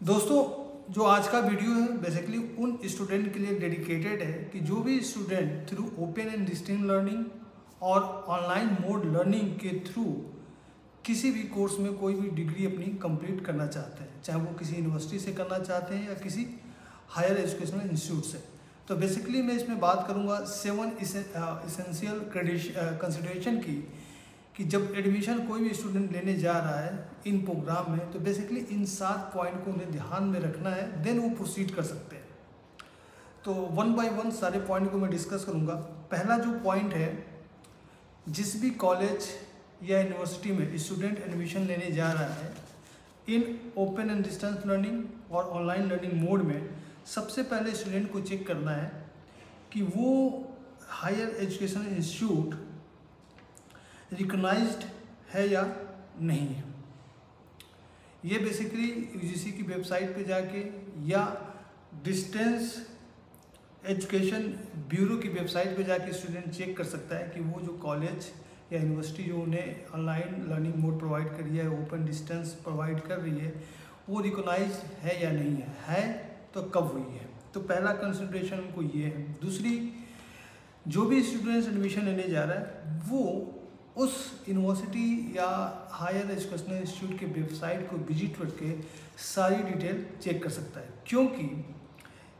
दोस्तों, जो आज का वीडियो है बेसिकली उन स्टूडेंट के लिए डेडिकेटेड है कि जो भी student through open and distance learning और ऑनलाइन मोड लर्निंग के थ्रू किसी भी कोर्स में कोई भी डिग्री अपनी कंप्लीट करना चाहते हैं, चाहे वो किसी यूनिवर्सिटी से करना चाहते हैं या किसी हायर एजुकेशनल इंस्टीट्यूट से। तो बेसिकली मैं इसमें बात करूँगा 7 इसेंशियल कंसिडरेशन की कि जब एडमिशन कोई भी स्टूडेंट लेने जा रहा है इन प्रोग्राम में, तो बेसिकली इन 7 पॉइंट को उन्हें ध्यान में रखना है, देन वो प्रोसीड कर सकते हैं। तो 1 बाय 1 सारे पॉइंट को मैं डिस्कस करूंगा। पहला जो पॉइंट है, जिस भी कॉलेज या यूनिवर्सिटी में स्टूडेंट एडमिशन लेने जा रहा है in open and distance learning और ऑनलाइन लर्निंग मोड में, सबसे पहले स्टूडेंट को चेक करना है कि वो हायर एजुकेशन इंस्टीट्यूट रिकॉग्नाइज्ड है या नहीं है। ये बेसिकली यूजीसी की वेबसाइट पे जाके या डिस्टेंस एजुकेशन ब्यूरो की वेबसाइट पे जाके स्टूडेंट चेक कर सकता है कि वो जो कॉलेज या यूनिवर्सिटी जो उन्हें ऑनलाइन लर्निंग मोड प्रोवाइड कर रही है, ओपन डिस्टेंस प्रोवाइड कर रही है, वो रिकॉग्नाइज है या नहीं है तो कब हुई है। तो पहला कंसिडरेशन उनको ये है। दूसरी, जो भी स्टूडेंट्स एडमिशन लेने जा रहा है वो उस यूनिवर्सिटी या हायर एजुकेशनल इंस्टीट्यूट के वेबसाइट को विजिट करके सारी डिटेल चेक कर सकता है, क्योंकि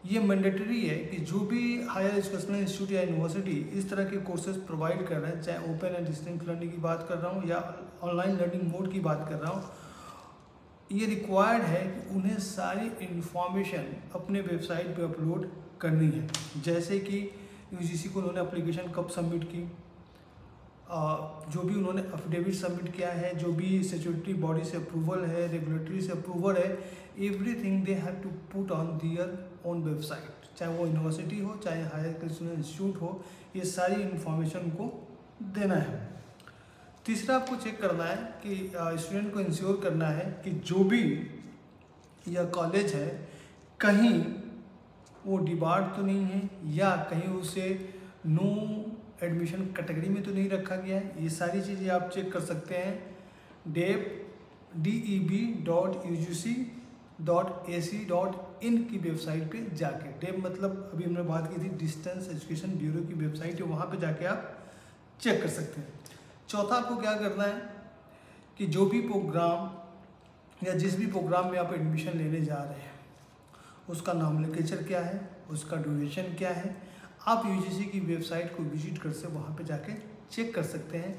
ये मैंडेटरी है कि जो भी हायर एजुकेशनल इंस्टीट्यूट या यूनिवर्सिटी इस तरह के कोर्सेज प्रोवाइड कर रहे हैं, चाहे ओपन एंड डिस्टेंस लर्निंग की बात कर रहा हूँ या ऑनलाइन लर्निंग मोड की बात कर रहा हूँ, ये रिक्वायर्ड है कि उन्हें सारी इंफॉर्मेशन अपने वेबसाइट पे अपलोड करनी है। जैसे कि यूजीसी को उन्होंने एप्लीकेशन कब सबमिट की, जो भी उन्होंने अफिडेविट सबमिट किया है, जो भी स्टैट्यूटरी बॉडी से अप्रूवल है, रेगुलेटरी से अप्रूवल है, everything they have to put on their own website, चाहे वो यूनिवर्सिटी हो चाहे हायर एजुकेशनल इंस्टीट्यूट हो, ये सारी इन्फॉर्मेशन को देना है। तीसरा, आपको चेक करना है कि स्टूडेंट को इंश्योर करना है कि जो भी यह कॉलेज है कहीं वो डिबार्ड तो नहीं है या कहीं उसे नो एडमिशन कैटेगरी में तो नहीं रखा गया है। ये सारी चीज़ें आप चेक कर सकते हैं deb.ugc.ac.in की वेबसाइट पे जाके। डेब मतलब अभी हमने बात की थी डिस्टेंस एजुकेशन ब्यूरो की वेबसाइट है, वहाँ पे जाके आप चेक कर सकते हैं। चौथा, आपको क्या करना है कि जो भी प्रोग्राम या जिस भी प्रोग्राम में आप एडमिशन लेने जा रहे हैं उसका नॉमेनक्लेचर क्या है, उसका ड्यूरेशन क्या है, आप यूजीसी की वेबसाइट को विजिट कर से वहाँ पे जाके चेक कर सकते हैं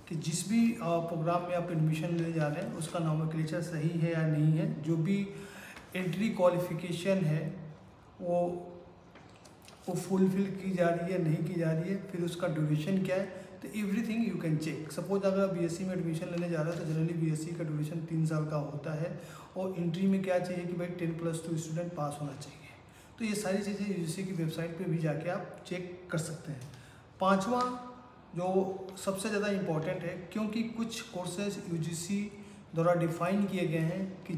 कि जिस भी प्रोग्राम में आप एडमिशन लेने जा रहे हैं उसका नॉमेनक्लेचर सही है या नहीं है, जो भी एंट्री क्वालिफिकेशन है वो फुलफिल की जा रही है नहीं की जा रही है, फिर उसका ड्यूरेशन क्या है। तो everything you can check. Suppose अगर आप बीएससी में एडमिशन लेने जा रहे हो तो जनरली बीएससी का ड्यूरेशन 3 साल का होता है, और एंट्री में क्या चाहिए कि भाई 10+2 स्टूडेंट पास होना चाहिए। तो ये सारी चीज़ें यूजीसी की वेबसाइट पे भी जाके आप चेक कर सकते हैं। पांचवा, जो सबसे ज़्यादा इम्पॉर्टेंट है, क्योंकि कुछ कोर्सेज यूजीसी द्वारा डिफाइन किए गए हैं कि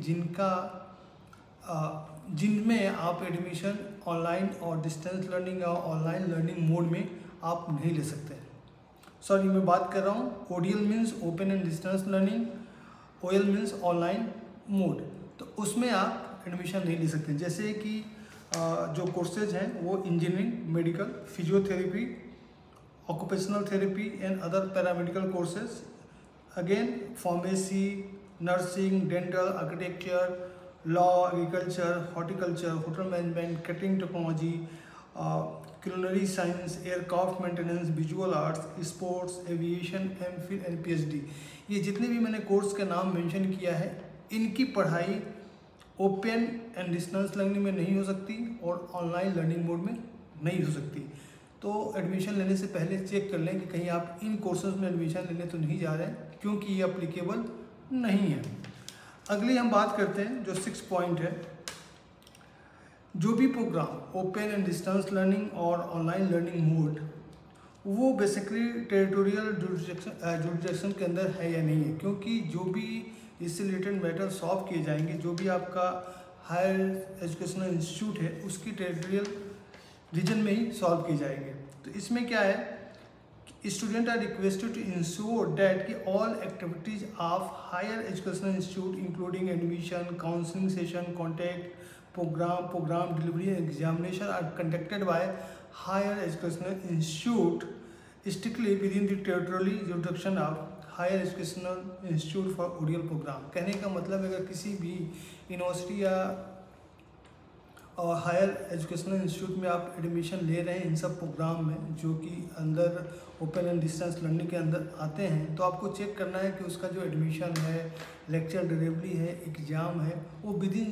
जिनमें आप एडमिशन ऑनलाइन और डिस्टेंस लर्निंग या ऑनलाइन लर्निंग मोड में आप नहीं ले सकते। सॉरी, मैं बात कर रहा हूँ ODL means open and distance learning, OL means online mode, तो उसमें आप एडमिशन नहीं ले सकते। जैसे कि जो कोर्सेज हैं वो engineering, medical, physiotherapy, occupational therapy and other paramedical courses, again pharmacy, nursing, dental, architecture, law, agriculture, horticulture, hotel management, catering technology, culinary science, aircraft maintenance, visual arts, sports, aviation, MPhil and PhD, ये जितने भी मैंने course के नाम mention किया है, इनकी पढ़ाई ओपन एंड डिस्टेंस लर्निंग में नहीं हो सकती और ऑनलाइन लर्निंग मोड में नहीं हो सकती। तो एडमिशन लेने से पहले चेक कर लें कि कहीं आप इन कोर्सेज में एडमिशन लेने तो नहीं जा रहे हैं, क्योंकि ये अप्लीकेबल नहीं है। अगली हम बात करते हैं जो 6 पॉइंट है, जो भी programme open and distance learning और ऑनलाइन लर्निंग मोड वो बेसिकली टेरिटोरियल जुरिडिक्शन के अंदर है या नहीं है, क्योंकि जो भी इससे रिलेटेड मैटर सॉल्व किए जाएंगे, जो भी आपका हायर एजुकेशनल इंस्टीट्यूट है उसकी टेरिटोरियल रीजन में ही सॉल्व किए जाएंगे। तो इसमें क्या है, Students are requested to ensure that all activities of higher educational institute including admission, counseling session, contact, program delivery and examination are conducted by higher educational institute strictly within the territorial jurisdiction of higher educational institute for ODL programme. कहने का मतलब अगर किसी भी university या higher educational institute में आप admission ले रहे हैं इन सब प्रोग्राम में जो कि अंदर ओपन एंड डिस्टेंस लर्निंग के अंदर आते हैं, तो आपको चेक करना है कि उसका जो एडमिशन है, लेक्चर डिलीवरी है, एग्ज़ाम है, वो विदिन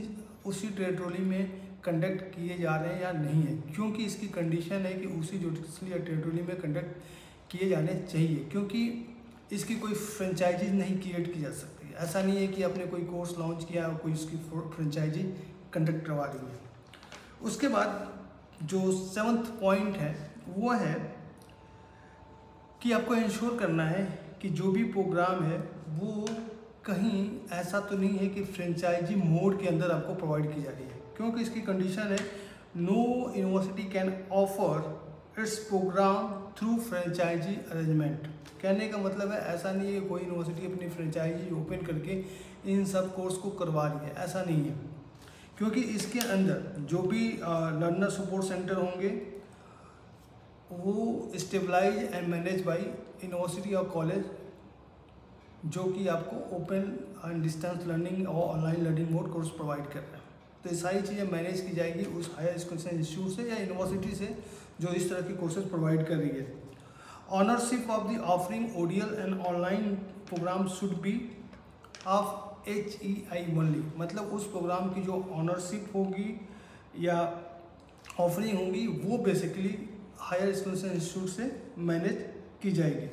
उसी टेरिटोरी में कंडक्ट किए जा रहे हैं या नहीं है। क्योंकि इसकी कंडीशन है कि उसी जुडिशल या टेरिटोरी में कंडक्ट किए जाने चाहिए, क्योंकि इसकी कोई फ्रेंचाइजी नहीं क्रिएट की जा सकती है। ऐसा नहीं है कि आपने कोई कोर्स लॉन्च किया और कोई उसकी फ्रेंचाइजी कंडक्ट करवा रही है। उसके बाद जो 7th पॉइंट है वो है कि आपको इंश्योर करना है कि जो भी प्रोग्राम है वो कहीं ऐसा तो नहीं है कि फ्रेंचाइजी मोड के अंदर आपको प्रोवाइड की जा रही है, क्योंकि इसकी कंडीशन है no university can offer its programme through franchisee arrangement. कहने का मतलब है ऐसा नहीं है कोई यूनिवर्सिटी अपनी फ्रेंचाइजी ओपन करके इन सब कोर्स को करवा रही है, ऐसा नहीं है। क्योंकि इसके अंदर जो भी लर्नर सपोर्ट सेंटर होंगे वो stabilise and manage by university और कॉलेज, जो कि आपको ओपन एंड डिस्टेंस लर्निंग और online learning mode course provide कर रहे हैं। तो ये सारी चीज़ें मैनेज की जाएगी उस हायर एजुकेशन इंस्टीट्यूट से या यूनिवर्सिटी से जो इस तरह की कोर्सेज प्रोवाइड कर रही है। Ownership of the offering ODL and online program should be of HEI only। मतलब उस प्रोग्राम की जो ऑनरशिप होगी या ऑफरिंग होगी वो बेसिकली हायर एजुकेशन इंस्टीट्यूट से मैनेज की जाएगी।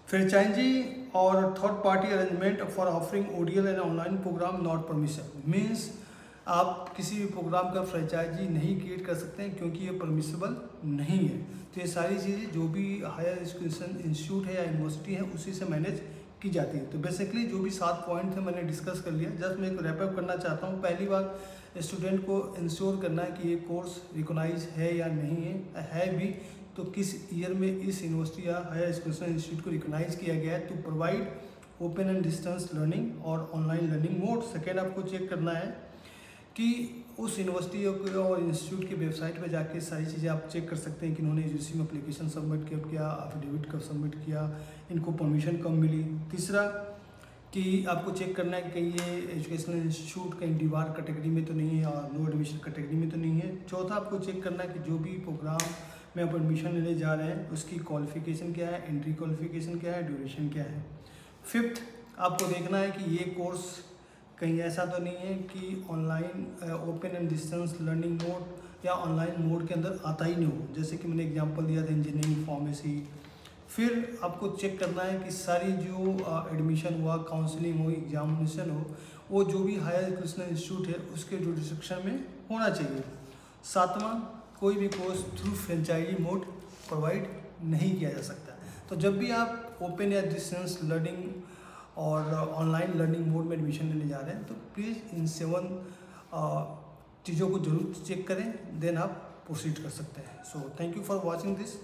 फ्रेंचाइजी और third party arrangement for offering ODL and online programme not permission. Means आप किसी भी प्रोग्राम का फ्रेंचाइजी नहीं क्रिएट कर सकते हैं क्योंकि ये परमिसेबल नहीं है। तो ये सारी चीज़ें जो भी हायर एजुकेशन इंस्टीट्यूट है या यूनिवर्सिटी है उसी से मैनेज की जाती है। तो बेसिकली जो भी 7 पॉइंट थे मैंने डिस्कस कर लिया। जस्ट मैं एक रैपअप करना चाहता हूँ। पहली बात, स्टूडेंट को इंश्योर करना है कि ये कोर्स रिकॉग्नाइज है या नहीं है भी तो किस ईयर में इस यूनिवर्सिटी या हायर एजुकेशन इंस्टीट्यूट को रिकॉग्नाइज किया गया है to provide open and distance learning और ऑनलाइन लर्निंग मोड। सेकेंड, आपको चेक करना है कि उस यूनिवर्सिटी और इंस्टीट्यूट की वेबसाइट पर जाके सारी चीज़ें आप चेक कर सकते हैं कि उन्होंने यूजीसी में एप्लीकेशन सबमिट कब किया, एफिडेविट कब सबमिट किया, इनको परमिशन कब मिली। तीसरा कि आपको चेक करना है कि ये एजुकेशनल इंस्टीट्यूट कहीं डीवार कैटेगरी में तो नहीं है और नो एडमिशन कैटेगरी में तो नहीं है। चौथा, आपको चेक करना है कि जो भी प्रोग्राम में आप एडमिशन लेने जा रहे हैं उसकी क्वालिफिकेशन क्या है, एंट्री क्वालिफिकेशन क्या है, ड्यूरेशन क्या है। फिफ्थ, आपको देखना है कि ये कोर्स कहीं ऐसा तो नहीं है कि online open and distance learning mode या ऑनलाइन मोड के अंदर आता ही नहीं हो, जैसे कि मैंने एग्जांपल दिया था इंजीनियरिंग, फार्मेसी। फिर आपको चेक करना है कि सारी जो एडमिशन हुआ, काउंसलिंग हो, एग्जामिनेशन हो, वो जो भी हायर एजुकेशनल इंस्टीट्यूट है उसके जुरिसडिक्शन में होना चाहिए। सातवां, कोई भी course through franchisee mode provide नहीं किया जा सकता। तो जब भी आप ओपन या डिस्टेंस लर्निंग और ऑनलाइन लर्निंग मोड में एडमिशन लेने जा रहे हैं तो प्लीज़ इन 7 चीज़ों को जरूर चेक करें, देन आप प्रोसीड कर सकते हैं। So thank you for watching this.